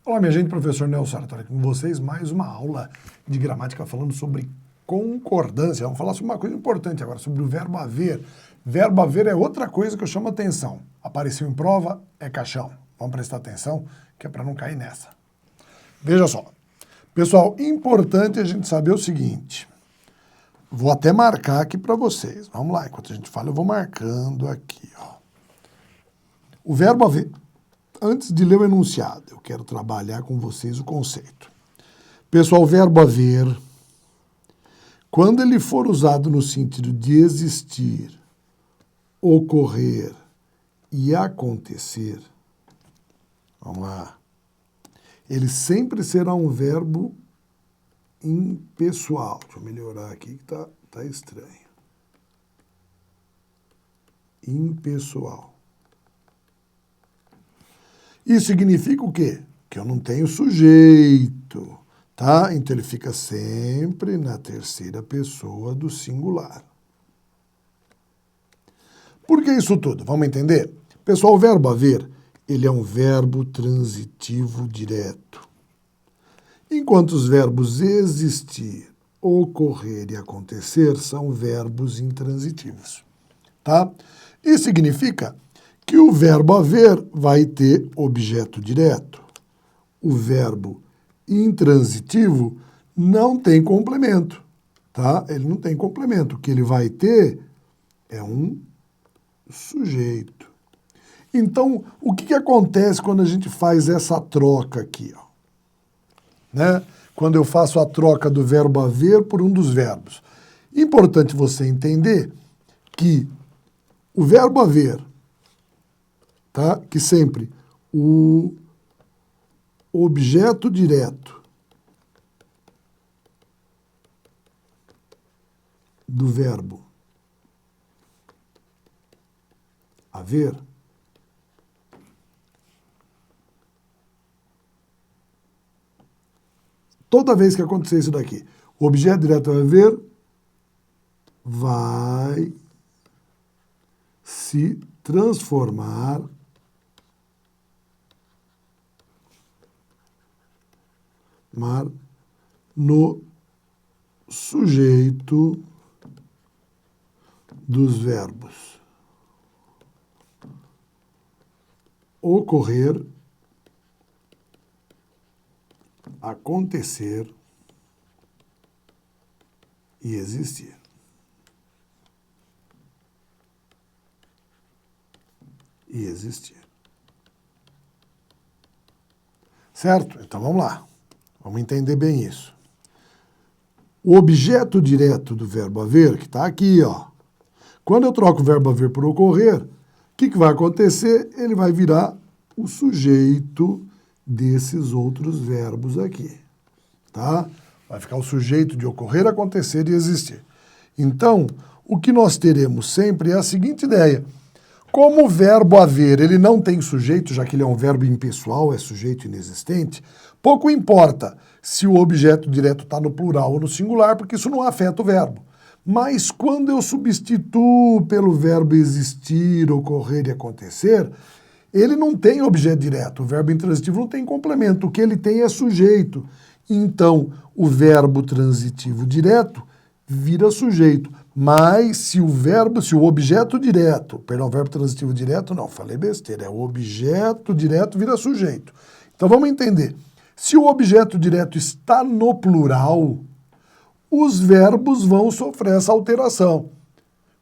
Olá, minha gente, professor Nelson Sartori aqui com vocês, mais uma aula de gramática falando sobre concordância. Vamos falar sobre uma coisa importante agora, sobre o verbo haver. Verbo haver é outra coisa que eu chamo a atenção. Apareceu em prova, é caixão. Vamos prestar atenção, que é para não cair nessa. Veja só. Pessoal, importante a gente saber o seguinte. Vou até marcar aqui para vocês. Vamos lá, enquanto a gente fala, eu vou marcando aqui, ó. O verbo haver... Antes de ler o enunciado, eu quero trabalhar com vocês o conceito. Pessoal, o verbo haver, quando ele for usado no sentido de existir, ocorrer e acontecer, vamos lá, ele sempre será um verbo impessoal. Deixa eu melhorar aqui que tá estranho. Impessoal. Isso significa o quê? Que eu não tenho sujeito, tá? Então ele fica sempre na terceira pessoa do singular. Por que isso tudo? Vamos entender? Pessoal, o verbo haver, ele é um verbo transitivo direto. Enquanto os verbos existir, ocorrer e acontecer são verbos intransitivos, tá? Isso significa que o verbo haver vai ter objeto direto. O verbo intransitivo não tem complemento, tá? Ele não tem complemento. O que ele vai ter é um sujeito. Então, o que acontece quando a gente faz essa troca aqui, ó? Né? Quando eu faço a troca do verbo haver por um dos verbos. Importante você entender que o verbo haver, tá? Que sempre o objeto direto do verbo haver toda vez que acontecer isso daqui, o objeto direto haver vai se transformar no sujeito dos verbos ocorrer, acontecer e existir. E existir. Certo? Então vamos lá. Vamos entender bem isso. O objeto direto do verbo haver, que está aqui, ó. Quando eu troco o verbo haver por ocorrer, o que vai acontecer? Ele vai virar o sujeito desses outros verbos aqui, tá? Vai ficar o sujeito de ocorrer, acontecer e existir. Então, o que nós teremos sempre é a seguinte ideia. Como o verbo haver, ele não tem sujeito, já que ele é um verbo impessoal, é sujeito inexistente, pouco importa se o objeto direto está no plural ou no singular, porque isso não afeta o verbo. Mas quando eu substituo pelo verbo existir, ocorrer e acontecer, ele não tem objeto direto, o verbo intransitivo não tem complemento, o que ele tem é sujeito. Então, o verbo transitivo direto vira sujeito. Mas se o objeto direto, perdão, verbo transitivo direto, não, falei besteira, é o objeto direto vira sujeito. Então vamos entender. Se o objeto direto está no plural, os verbos vão sofrer essa alteração.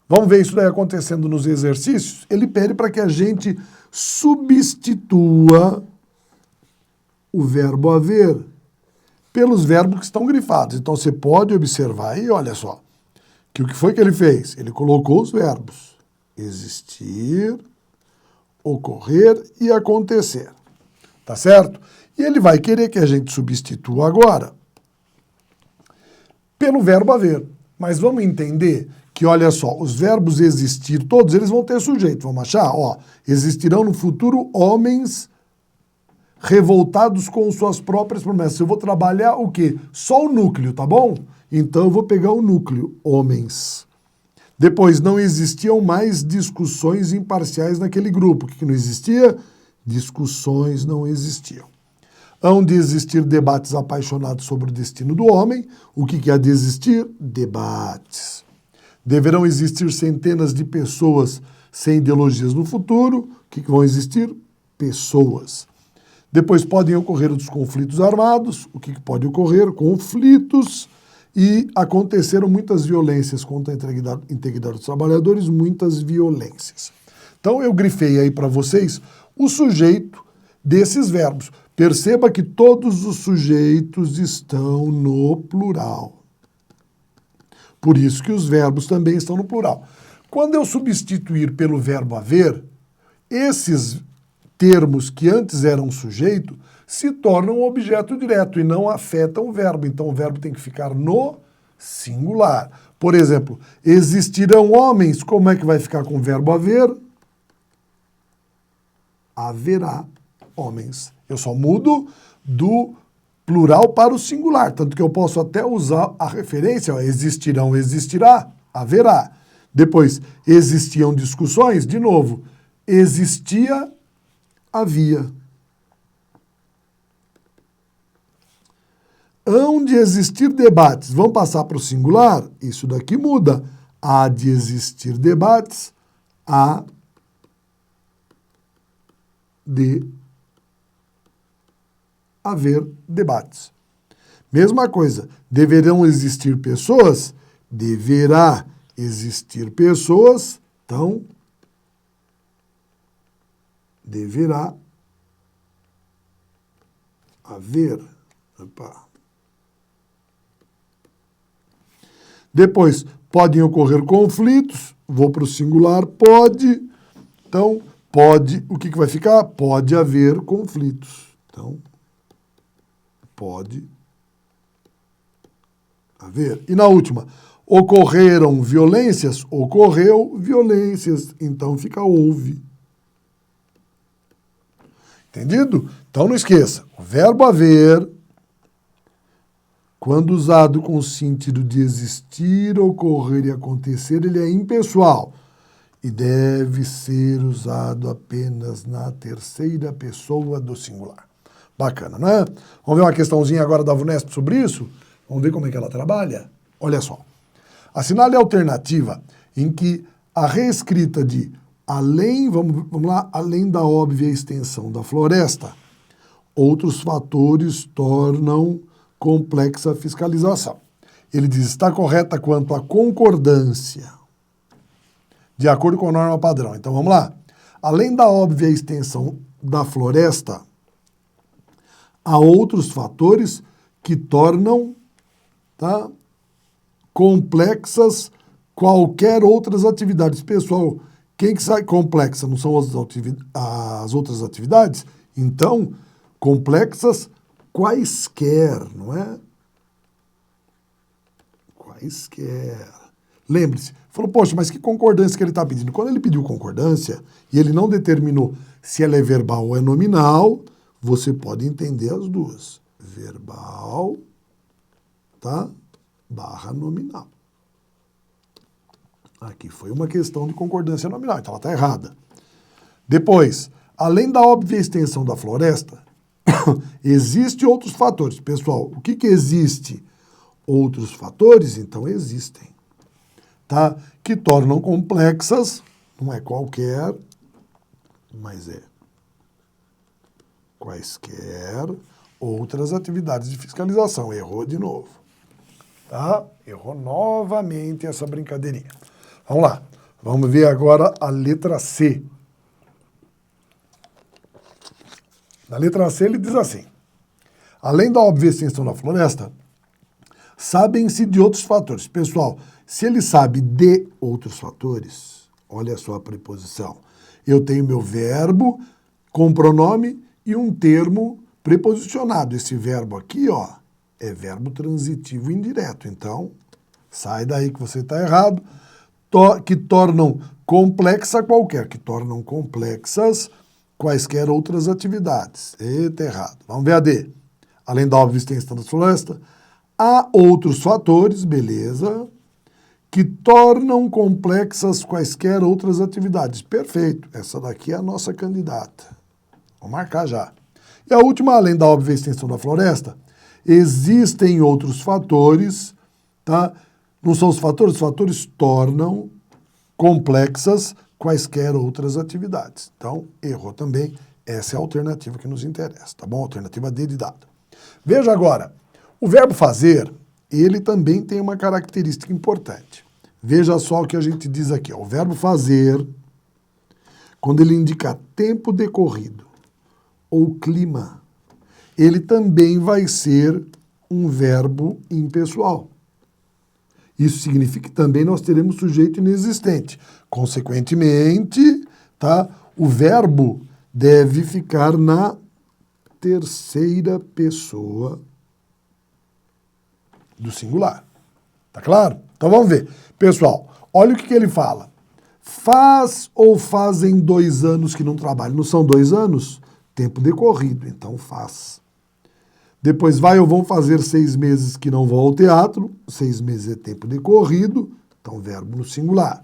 Vamos ver isso daí acontecendo nos exercícios? Ele pede para que a gente substitua o verbo haver pelos verbos que estão grifados. Então você pode observar aí, olha só, que o que foi que ele fez? Ele colocou os verbos existir, ocorrer e acontecer. Tá certo? E ele vai querer que a gente substitua agora pelo verbo haver. Mas vamos entender que, olha só, os verbos existir, todos eles vão ter sujeito. Vamos achar? Ó, existirão no futuro homens revoltados com suas próprias promessas. Eu vou trabalhar o quê? Só o núcleo, tá bom? Então eu vou pegar o núcleo, homens. Depois, não existiam mais discussões imparciais naquele grupo. O que não existia? Discussões não existiam. Hão de existir debates apaixonados sobre o destino do homem. O que há de existir? Debates. Deverão existir centenas de pessoas sem ideologias no futuro. O que vão existir? Pessoas. Depois podem ocorrer os conflitos armados. O que pode ocorrer? Conflitos. E aconteceram muitas violências contra a integridade dos trabalhadores, muitas violências. Então eu grifei aí para vocês o sujeito desses verbos. Perceba que todos os sujeitos estão no plural. Por isso que os verbos também estão no plural. Quando eu substituir pelo verbo haver, esses termos que antes eram sujeito se tornam objeto direto e não afetam o verbo. Então o verbo tem que ficar no singular. Por exemplo, existirão homens, como é que vai ficar com o verbo haver? Haverá homens. Eu só mudo do plural para o singular, tanto que eu posso até usar a referência, ó, existirão, existirá, haverá. Depois, existiam discussões, de novo, existia, havia. Hão de existir debates. Vamos passar para o singular? Isso daqui muda. Há de existir debates, há de haver debates. Mesma coisa, deverão existir pessoas, deverá existir pessoas, então deverá haver. Opa. Depois, podem ocorrer conflitos, vou para o singular, pode, então pode, o que vai ficar? Pode haver conflitos. Então, pode haver. E na última, ocorreram violências, ocorreu violências, então fica houve. Entendido? Então não esqueça, o verbo haver, quando usado com o sentido de existir, ocorrer e acontecer, ele é impessoal e deve ser usado apenas na terceira pessoa do singular. Bacana, né? Vamos ver uma questãozinha agora da VUNESP sobre isso? Vamos ver como é que ela trabalha? Olha só. Assinale a alternativa em que a reescrita de além, vamos lá, além da óbvia extensão da floresta, outros fatores tornam complexa a fiscalização. Ele diz, está correta quanto à concordância, de acordo com a norma padrão. Então vamos lá. Além da óbvia extensão da floresta, há outros fatores que tornam, tá, complexas qualquer outras atividades. Pessoal, quem que sai complexa não são as outras atividades? Então, complexas quaisquer, não é? Quaisquer. Lembre-se, falou, poxa, mas que concordância que ele está pedindo? Quando ele pediu concordância e ele não determinou se ela é verbal ou é nominal, você pode entender as duas. Verbal, tá? Barra nominal. Aqui foi uma questão de concordância nominal, então ela está errada. Depois, além da óbvia extensão da floresta, existem outros fatores. Pessoal, o que existe? Outros fatores, então existem, tá? Que tornam complexas, não é qualquer, mas é quaisquer outras atividades de fiscalização. Errou de novo, tá? Errou novamente essa brincadeirinha. Vamos lá, vamos ver agora a letra C. Na letra C ele diz assim, além da óbvia extensão da floresta, sabem-se de outros fatores. Pessoal, se ele sabe de outros fatores, olha só a preposição. Eu tenho meu verbo com pronome e um termo preposicionado. Esse verbo aqui, ó, é verbo transitivo indireto. Então, sai daí que você está errado. Que tornam complexa qualquer, que tornam complexas quaisquer outras atividades. Eita, errado. Vamos ver a D. Além da óbvia extensão da floresta, há outros fatores, beleza, que tornam complexas quaisquer outras atividades. Perfeito. Essa daqui é a nossa candidata. Vou marcar já. E a última, além da óbvia extensão da floresta, existem outros fatores, tá? Não são os fatores tornam complexas quaisquer outras atividades. Então, errou também. Essa é a alternativa que nos interessa, tá bom? Alternativa D de dado. Veja agora, o verbo fazer, ele também tem uma característica importante. Veja só o que a gente diz aqui, ó. O verbo fazer, quando ele indica tempo decorrido ou clima, ele também vai ser um verbo impessoal. Isso significa que também nós teremos sujeito inexistente. Consequentemente, tá? O verbo deve ficar na terceira pessoa do singular. Tá claro? Então vamos ver. Pessoal, olha o que ele fala. Faz ou fazem 2 anos que não trabalham? Não são 2 anos? Tempo decorrido, então faz. Depois vai ou vão fazer 6 meses que não vão ao teatro, 6 meses é tempo decorrido, então verbo no singular.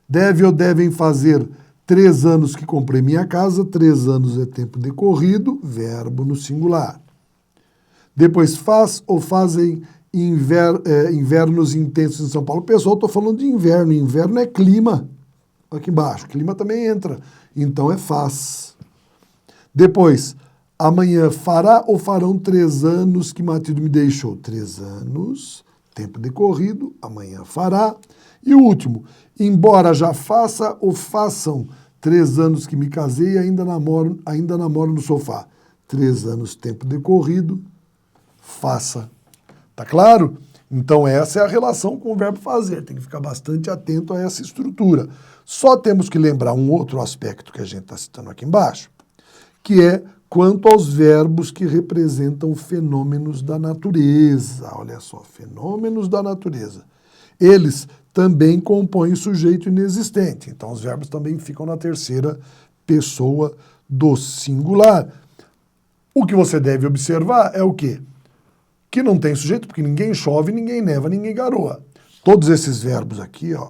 Deve ou devem fazer 3 anos que comprei minha casa, 3 anos é tempo decorrido, verbo no singular. Depois faz ou fazem invernos intensos em São Paulo. Pessoal, estou falando de inverno, inverno é clima, aqui embaixo, clima também entra, então é faz. Depois, amanhã fará ou farão 3 anos que Matilde me deixou? 3 anos, tempo decorrido, amanhã fará. E o último, embora já faça ou façam 3 anos que me casei e ainda namoro no sofá. 3 anos, tempo decorrido, faça. Tá claro? Então essa é a relação com o verbo fazer. Tem que ficar bastante atento a essa estrutura. Só temos que lembrar um outro aspecto que a gente está citando aqui embaixo, que é quanto aos verbos que representam fenômenos da natureza. Olha só, fenômenos da natureza. Eles também compõem sujeito inexistente. Então, os verbos também ficam na terceira pessoa do singular. O que você deve observar é o quê? Que não tem sujeito, porque ninguém chove, ninguém neva, ninguém garoa. Todos esses verbos aqui, ó,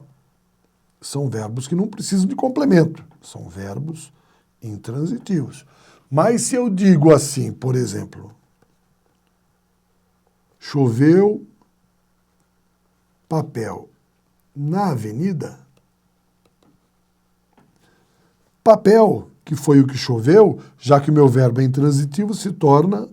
são verbos que não precisam de complemento. São verbos intransitivos. Mas se eu digo assim, por exemplo, choveu papel na avenida, papel, que foi o que choveu, já que o meu verbo é intransitivo, se torna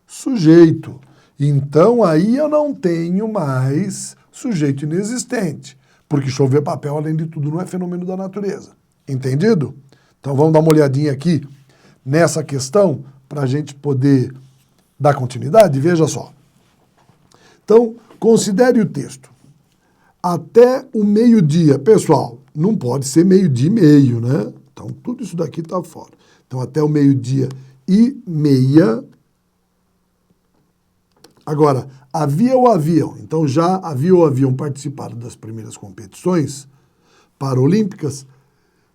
sujeito. Então, aí eu não tenho mais sujeito inexistente, porque chover papel, além de tudo, não é fenômeno da natureza. Entendido? Então, vamos dar uma olhadinha aqui nessa questão para a gente poder dar continuidade. Veja só. Então, considere o texto. Até o meio-dia. Pessoal, não pode ser meio-dia e meio, né? Então, tudo isso daqui está fora. Então, até o meio-dia e meia. Agora, havia ou haviam? Então, já havia ou haviam participado das primeiras competições paralímpicas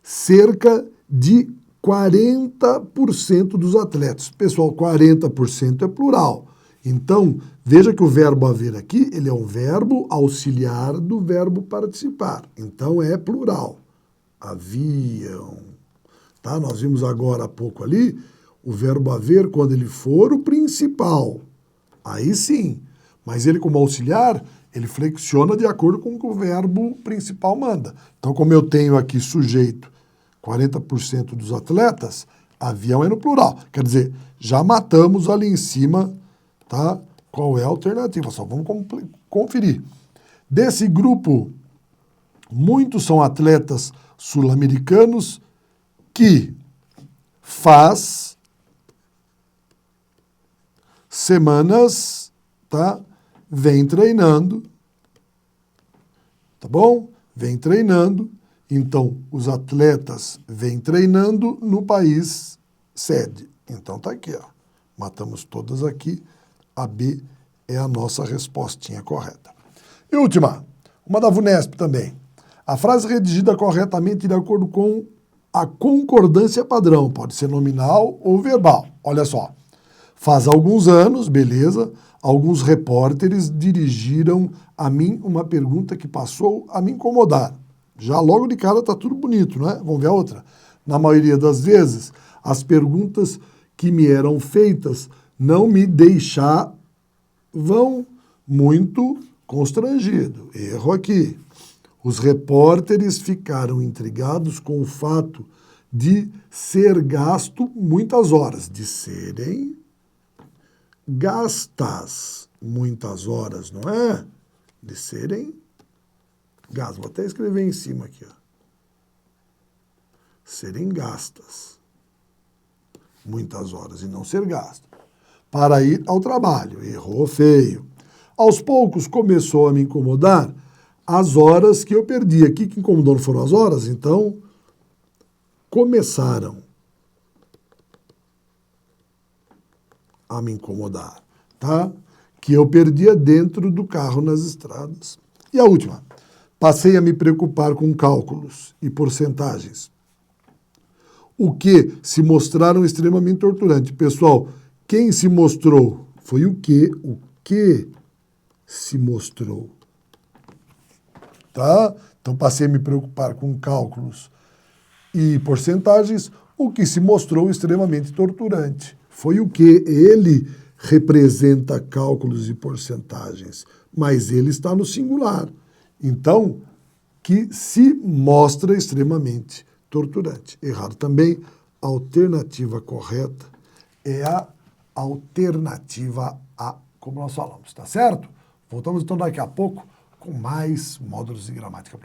cerca de 40% dos atletas. Pessoal, 40% é plural. Então, veja que o verbo haver aqui, ele é um verbo auxiliar do verbo participar. Então, é plural. Haviam. Tá? Nós vimos agora há pouco ali o verbo haver quando ele for o principal. Aí sim. Mas ele, como auxiliar, ele flexiona de acordo com o que o verbo principal manda. Então, como eu tenho aqui sujeito 40% dos atletas, avião é no plural. Quer dizer, já matamos ali em cima, tá? Qual é a alternativa? Só vamos conferir. Desse grupo, muitos são atletas sul-americanos que faz semanas, tá? Vem treinando, tá bom? Vem treinando. Então, os atletas vêm treinando no país sede. Então, tá aqui, ó. Matamos todas aqui. A B é a nossa respostinha correta. E última, uma da VUNESP também. A frase redigida corretamente de acordo com a concordância padrão. Pode ser nominal ou verbal. Olha só. Faz alguns anos, beleza, alguns repórteres dirigiram a mim uma pergunta que passou a me incomodar. Já logo de cara está tudo bonito, né? Vamos ver a outra. Na maioria das vezes, As perguntas que me eram feitas não me deixavam muito constrangido. Erro aqui. Os repórteres ficaram intrigados com o fato de ser gasto muitas horas, de serem gastas muitas horas, não é? De serem gastas. Vou até escrever em cima aqui, ó. Serem gastas muitas horas e não ser gasto. Para ir ao trabalho. Errou feio. Aos poucos começou a me incomodar as horas que eu perdi. Aqui que incomodou não foram as horas, então começaram a me incomodar, tá? Que eu perdia dentro do carro nas estradas. E a última, passei a me preocupar com cálculos e porcentagens, o que se mostraram extremamente torturante. Pessoal, quem se mostrou foi o que se mostrou. Tá? Então, passei a me preocupar com cálculos e porcentagens, o que se mostrou extremamente torturante. Foi o que ele representa cálculos e porcentagens, mas ele está no singular. Então, que se mostra extremamente torturante. Errado também. A alternativa correta é a alternativa A, como nós falamos, tá certo? Voltamos então daqui a pouco com mais módulos de gramática.